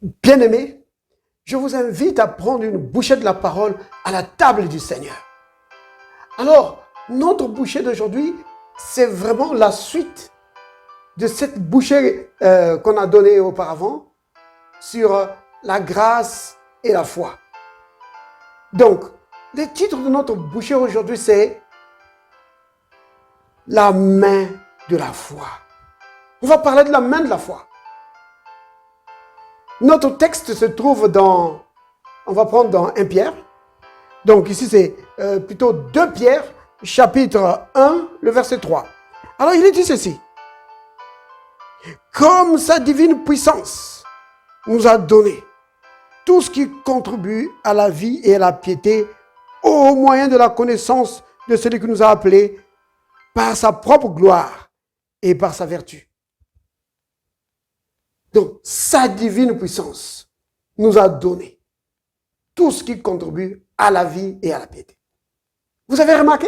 Bien-aimés, je vous invite à prendre une bouchée de la parole à la table du Seigneur. Alors, notre bouchée d'aujourd'hui, c'est vraiment la suite de cette bouchée qu'on a donnée auparavant sur la grâce et la foi. Donc, le titre de notre bouchée aujourd'hui, c'est la main de la foi. On va parler de la main de la foi. Notre texte se trouve dans, on va prendre dans 1 Pierre. Donc ici c'est plutôt 2 Pierre, chapitre 1, le verset 3. Alors il est dit ceci. Comme sa divine puissance nous a donné tout ce qui contribue à la vie et à la piété au moyen de la connaissance de celui qui nous a appelés par sa propre gloire et par sa vertu. Donc, sa divine puissance nous a donné tout ce qui contribue à la vie et à la piété. Vous avez remarqué?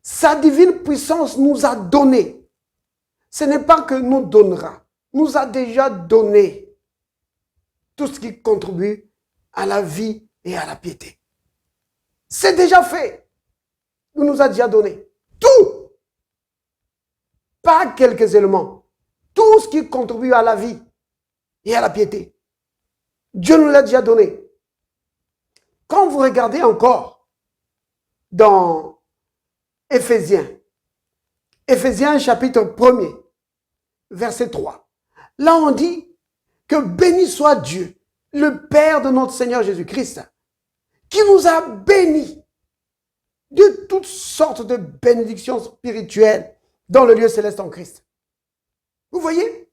Sa divine puissance nous a donné. Ce n'est pas que nous donnera. Nous a déjà donné tout ce qui contribue à la vie et à la piété. C'est déjà fait. Il nous a déjà donné. Tout. Pas quelques éléments. Tout ce qui contribue à la vie et à la piété. Dieu nous l'a déjà donné. Quand vous regardez encore dans Éphésiens chapitre 1er, verset 3, là on dit que béni soit Dieu, le Père de notre Seigneur Jésus-Christ, qui nous a bénis de toutes sortes de bénédictions spirituelles dans le lieu céleste en Christ. Vous voyez?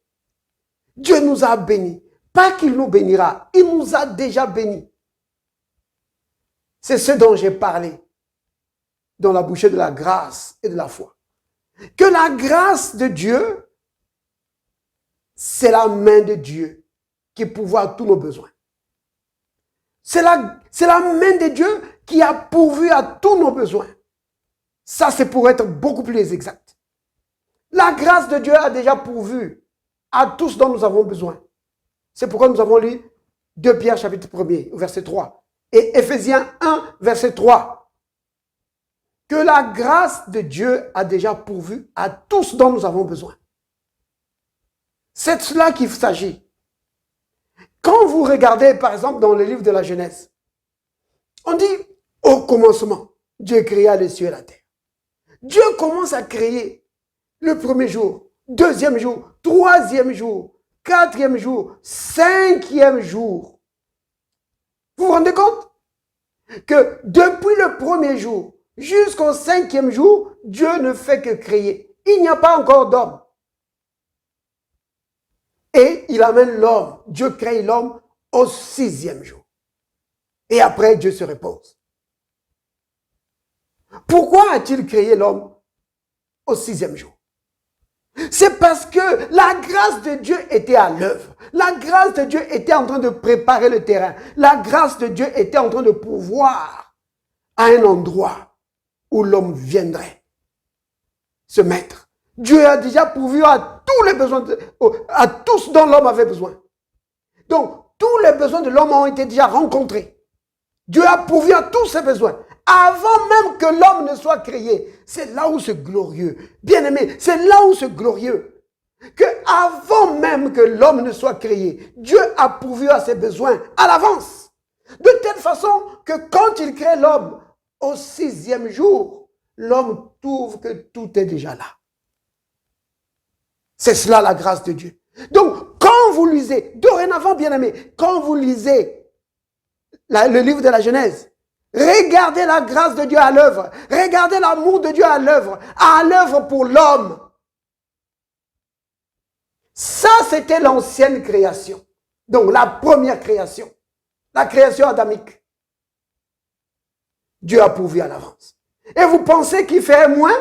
Dieu nous a bénis. Pas qu'il nous bénira, il nous a déjà bénis. C'est ce dont j'ai parlé dans la bouchée de la grâce et de la foi. Que la grâce de Dieu, c'est la main de Dieu qui pourvoit tous nos besoins. C'est la main de Dieu qui a pourvu à tous nos besoins. Ça, c'est pour être beaucoup plus exact. La grâce de Dieu a déjà pourvu à tout ce dont nous avons besoin. C'est pourquoi nous avons lu 2 Pierre chapitre 1er, verset 3, et Éphésiens 1, verset 3. Que la grâce de Dieu a déjà pourvu à tout ce dont nous avons besoin. C'est de cela qu'il s'agit. Quand vous regardez, par exemple, dans le livre de la Genèse, on dit, au commencement, Dieu créa les cieux et la terre. Dieu commence à créer le premier jour, deuxième jour, troisième jour, quatrième jour, cinquième jour. Vous vous rendez compte que depuis le premier jour jusqu'au cinquième jour, Dieu ne fait que créer. Il n'y a pas encore d'homme. Et il amène l'homme. Dieu crée l'homme au 6e jour. Et après, Dieu se repose. Pourquoi a-t-il créé l'homme au 6e jour? C'est parce que la grâce de Dieu était à l'œuvre. La grâce de Dieu était en train de préparer le terrain. La grâce de Dieu était en train de pourvoir à un endroit où l'homme viendrait se mettre. Dieu a déjà pourvu à tous les besoins, à tout ce dont l'homme avait besoin. Donc, tous les besoins de l'homme ont été déjà rencontrés. Dieu a pourvu à tous ses besoins. Avant même que l'homme ne soit créé, c'est là où c'est glorieux. Bien-aimé, c'est là où c'est glorieux. Que avant même que l'homme ne soit créé, Dieu a pourvu à ses besoins à l'avance. De telle façon que quand il crée l'homme, au 6e jour, l'homme trouve que tout est déjà là. C'est cela la grâce de Dieu. Donc, quand vous lisez, dorénavant, bien-aimé, quand vous lisez le livre de la Genèse, regardez la grâce de Dieu à l'œuvre. Regardez l'amour de Dieu à l'œuvre pour l'homme. Ça, c'était l'ancienne création. Donc, la première création. La création adamique. Dieu a pourvu à l'avance. Et vous pensez qu'il ferait moins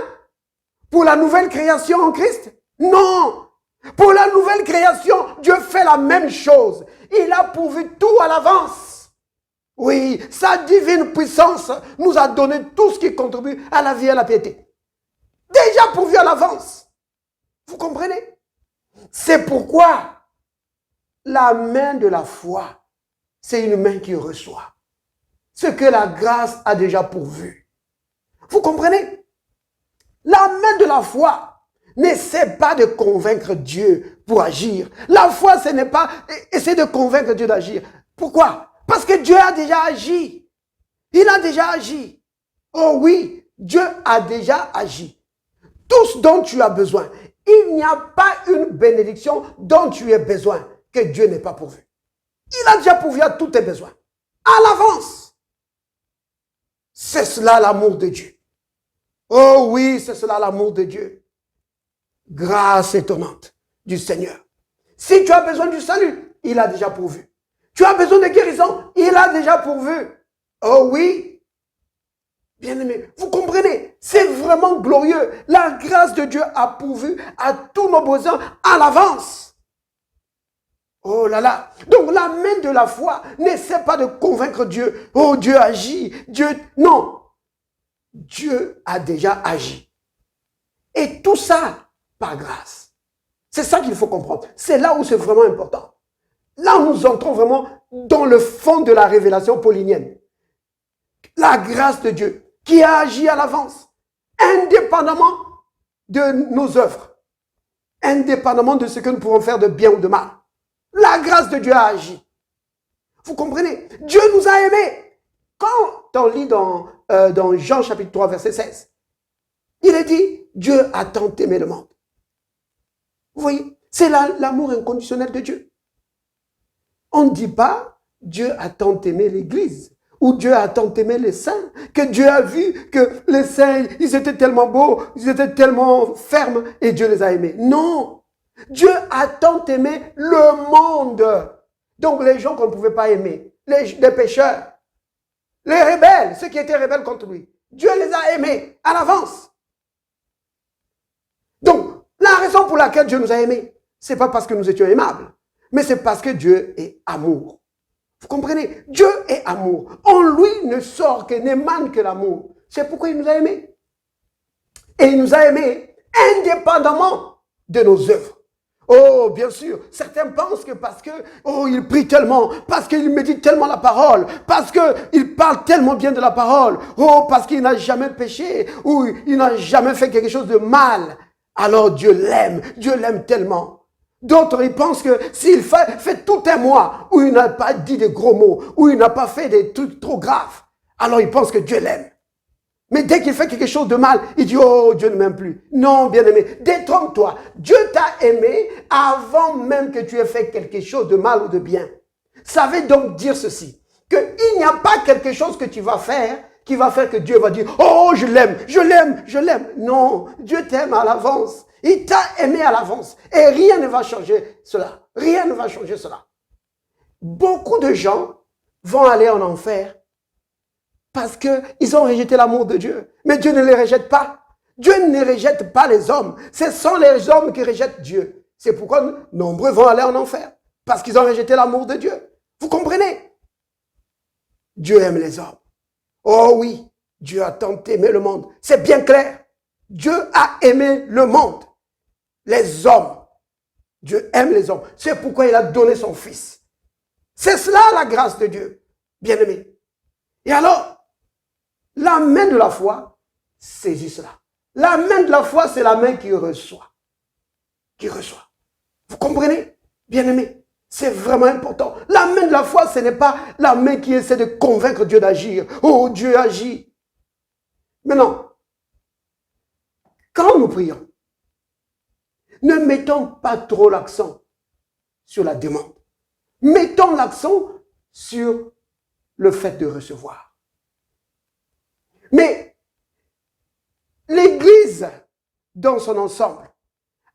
pour la nouvelle création en Christ? Non. Pour la nouvelle création, Dieu fait la même chose. Il a pourvu tout à l'avance. Oui, sa divine puissance nous a donné tout ce qui contribue à la vie et à la piété. Déjà pourvu à l'avance. Vous comprenez? C'est pourquoi la main de la foi, c'est une main qui reçoit ce que la grâce a déjà pourvu. Vous comprenez? La main de la foi n'essaie pas de convaincre Dieu pour agir. La foi, ce n'est pas essayer de convaincre Dieu d'agir. Pourquoi? Parce que Dieu a déjà agi. Il a déjà agi. Oh oui, Dieu a déjà agi. Tout ce dont tu as besoin. Il n'y a pas une bénédiction dont tu aies besoin que Dieu n'ait pas pourvu. Il a déjà pourvu à tous tes besoins. À l'avance. C'est cela l'amour de Dieu. Oh oui, c'est cela l'amour de Dieu. Grâce étonnante du Seigneur. Si tu as besoin du salut, il a déjà pourvu. Tu as besoin de guérison, il a déjà pourvu. Oh oui. Bien-aimé, vous comprenez? C'est vraiment glorieux. La grâce de Dieu a pourvu à tous nos besoins à l'avance. Oh là là. Donc la main de la foi n'essaie pas de convaincre Dieu. Oh, Dieu agit. Dieu... Non. Dieu a déjà agi. Et tout ça par grâce. C'est ça qu'il faut comprendre. C'est là où c'est vraiment important. Là où nous entrons vraiment dans le fond de la révélation paulinienne. La grâce de Dieu qui a agi à l'avance, indépendamment de nos œuvres, indépendamment de ce que nous pouvons faire de bien ou de mal. La grâce de Dieu a agi. Vous comprenez? Dieu nous a aimés. Quand on lit dans Jean chapitre 3, verset 16, il est dit, Dieu a tant aimé le monde. Vous voyez, c'est l'amour inconditionnel de Dieu. On ne dit pas, Dieu a tant aimé l'Église, ou Dieu a tant aimé les saints, que Dieu a vu que les saints, ils étaient tellement beaux, ils étaient tellement fermes, et Dieu les a aimés. Non, Dieu a tant aimé le monde. Donc les gens qu'on ne pouvait pas aimer, les pécheurs, les rebelles, ceux qui étaient rebelles contre lui, Dieu les a aimés à l'avance. Donc, la raison pour laquelle Dieu nous a aimés, ce n'est pas parce que nous étions aimables, mais c'est parce que Dieu est amour. Vous comprenez? Dieu est amour. En lui ne sort que, n'émane que l'amour. C'est pourquoi il nous a aimés. Et il nous a aimés indépendamment de nos œuvres. Oh, bien sûr, certains pensent que parce que, oh, il prie tellement, parce qu'il médite tellement la parole, parce qu'il parle tellement bien de la parole, oh, parce qu'il n'a jamais péché, ou il n'a jamais fait quelque chose de mal, alors Dieu l'aime tellement. D'autres, ils pensent que s'il fait tout un mois où il n'a pas dit de gros mots, où il n'a pas fait des trucs trop graves, alors ils pensent que Dieu l'aime. Mais dès qu'il fait quelque chose de mal, il dit, oh, Dieu ne m'aime plus. Non, bien-aimé, détrompe-toi. Dieu t'a aimé avant même que tu aies fait quelque chose de mal ou de bien. Ça veut donc dire ceci, qu'il n'y a pas quelque chose que tu vas faire qui va faire que Dieu va dire, oh, je l'aime, je l'aime, je l'aime. Non, Dieu t'aime à l'avance. Il t'a aimé à l'avance. Et rien ne va changer cela. Rien ne va changer cela. Beaucoup de gens vont aller en enfer parce qu'ils ont rejeté l'amour de Dieu. Mais Dieu ne les rejette pas. Dieu ne rejette pas les hommes. Ce sont les hommes qui rejettent Dieu. C'est pourquoi nombreux vont aller en enfer. Parce qu'ils ont rejeté l'amour de Dieu. Vous comprenez? Dieu aime les hommes. Oh oui, Dieu a tant aimé le monde. C'est bien clair. Dieu a aimé le monde. Les hommes. Dieu aime les hommes. C'est pourquoi il a donné son fils. C'est cela la grâce de Dieu, bien-aimé. Et alors, la main de la foi saisit cela. La main de la foi, c'est la main qui reçoit. Qui reçoit. Vous comprenez, bien-aimé? C'est vraiment important. La main de la foi, ce n'est pas la main qui essaie de convaincre Dieu d'agir. Oh, Dieu agit. Maintenant, quand nous prions, ne mettons pas trop l'accent sur la demande. Mettons l'accent sur le fait de recevoir. Mais l'Église, dans son ensemble,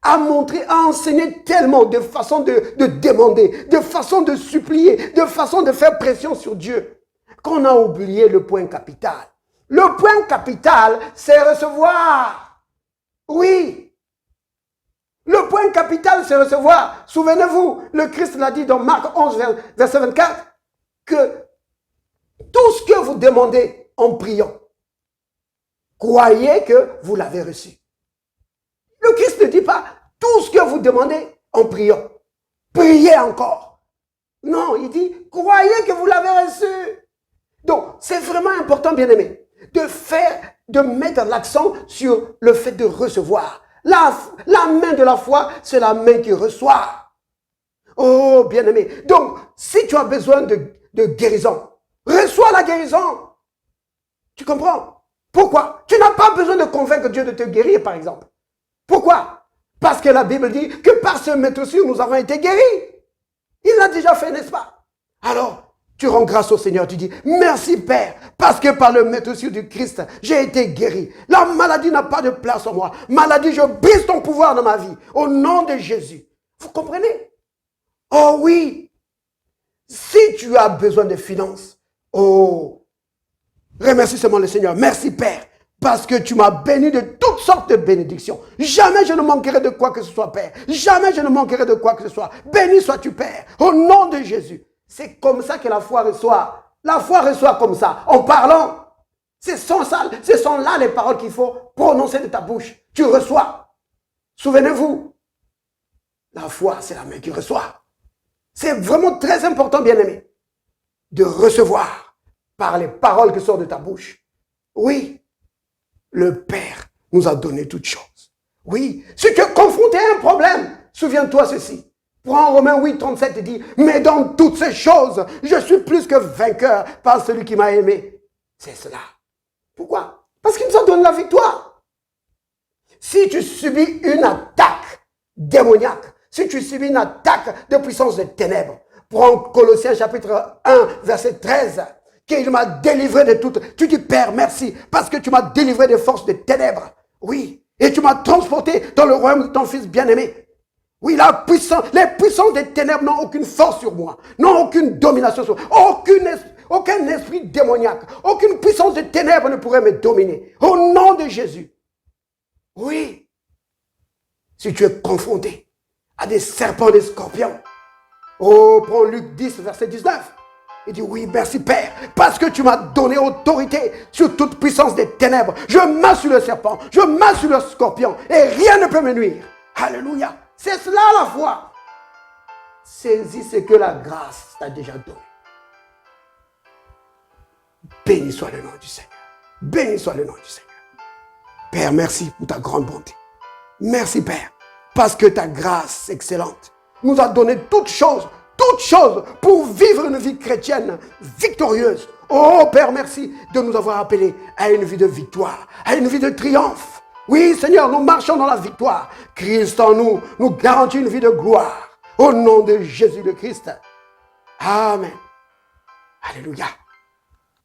a montré, a enseigné tellement de façon de demander, de façon de supplier, de façon de faire pression sur Dieu, qu'on a oublié le point capital. Le point capital, c'est recevoir. Oui. Le point capital, c'est recevoir. Souvenez-vous, le Christ l'a dit dans Marc 11, verset 24, que tout ce que vous demandez en priant, croyez que vous l'avez reçu. Le Christ ne dit pas tout ce que vous demandez en priant. Priez encore. Non, il dit, croyez que vous l'avez reçu. Donc, c'est vraiment important, bien-aimé, de mettre l'accent sur le fait de recevoir. La main de la foi, c'est la main qui reçoit. Oh, bien-aimé. Donc, si tu as besoin de guérison, reçois la guérison. Tu comprends? Pourquoi? Tu n'as pas besoin de convaincre Dieu de te guérir, par exemple. Pourquoi? Parce que la Bible dit que par ce maître-sûr, nous avons été guéris. Il l'a déjà fait, n'est-ce pas? Alors, tu rends grâce au Seigneur, tu dis, merci Père, parce que par le maître-sûr du Christ, j'ai été guéri. La maladie n'a pas de place en moi. Maladie, je brise ton pouvoir dans ma vie, au nom de Jésus. Vous comprenez? Oh oui, si tu as besoin de finances, oh, remercie seulement le Seigneur. Merci Père, parce que tu m'as béni de toutes sortes de bénédictions. Jamais je ne manquerai de quoi que ce soit, Père. Jamais je ne manquerai de quoi que ce soit. Béni sois-tu, Père, au nom de Jésus. C'est comme ça que la foi reçoit. La foi reçoit comme ça, en parlant. Ce sont là les paroles qu'il faut prononcer de ta bouche. Tu reçois. Souvenez-vous, la foi, c'est la main qui reçoit. C'est vraiment très important, bien-aimé, de recevoir par les paroles qui sortent de ta bouche. Oui, le Père nous a donné toutes choses. Oui, si tu es confronté à un problème, souviens-toi ceci. Prends Romains 8, 37 et dit, mais dans toutes ces choses, je suis plus que vainqueur par celui qui m'a aimé. C'est cela. Pourquoi? Parce qu'il nous a donné la victoire. Si tu subis une attaque démoniaque, si tu subis une attaque de puissance des ténèbres, prends Colossiens chapitre 1, verset 13, qu'il m'a délivré de toutes. Tu dis, Père, merci, parce que tu m'as délivré des forces des ténèbres. Oui, et tu m'as transporté dans le royaume de ton Fils bien-aimé. Oui, les puissances des ténèbres n'ont aucune force sur moi, n'ont aucune domination sur moi, aucun esprit démoniaque, aucune puissance des ténèbres ne pourrait me dominer. Au nom de Jésus. Oui, si tu es confronté à des serpents, des scorpions, oh, prends Luc 10, verset 19. Il dit, oui, merci Père, parce que tu m'as donné autorité sur toute puissance des ténèbres. Je marche sur le serpent, je marche sur le scorpion, et rien ne peut me nuire. Alléluia. C'est cela la foi. Saisis ce que la grâce t'a déjà donné. Béni soit le nom du Seigneur. Béni soit le nom du Seigneur. Père, merci pour ta grande bonté. Merci Père, parce que ta grâce excellente nous a donné toutes choses pour vivre une vie chrétienne victorieuse. Oh Père, merci de nous avoir appelés à une vie de victoire, à une vie de triomphe. Oui Seigneur, nous marchons dans la victoire. Christ en nous garantit une vie de gloire. Au nom de Jésus le Christ. Amen. Alléluia.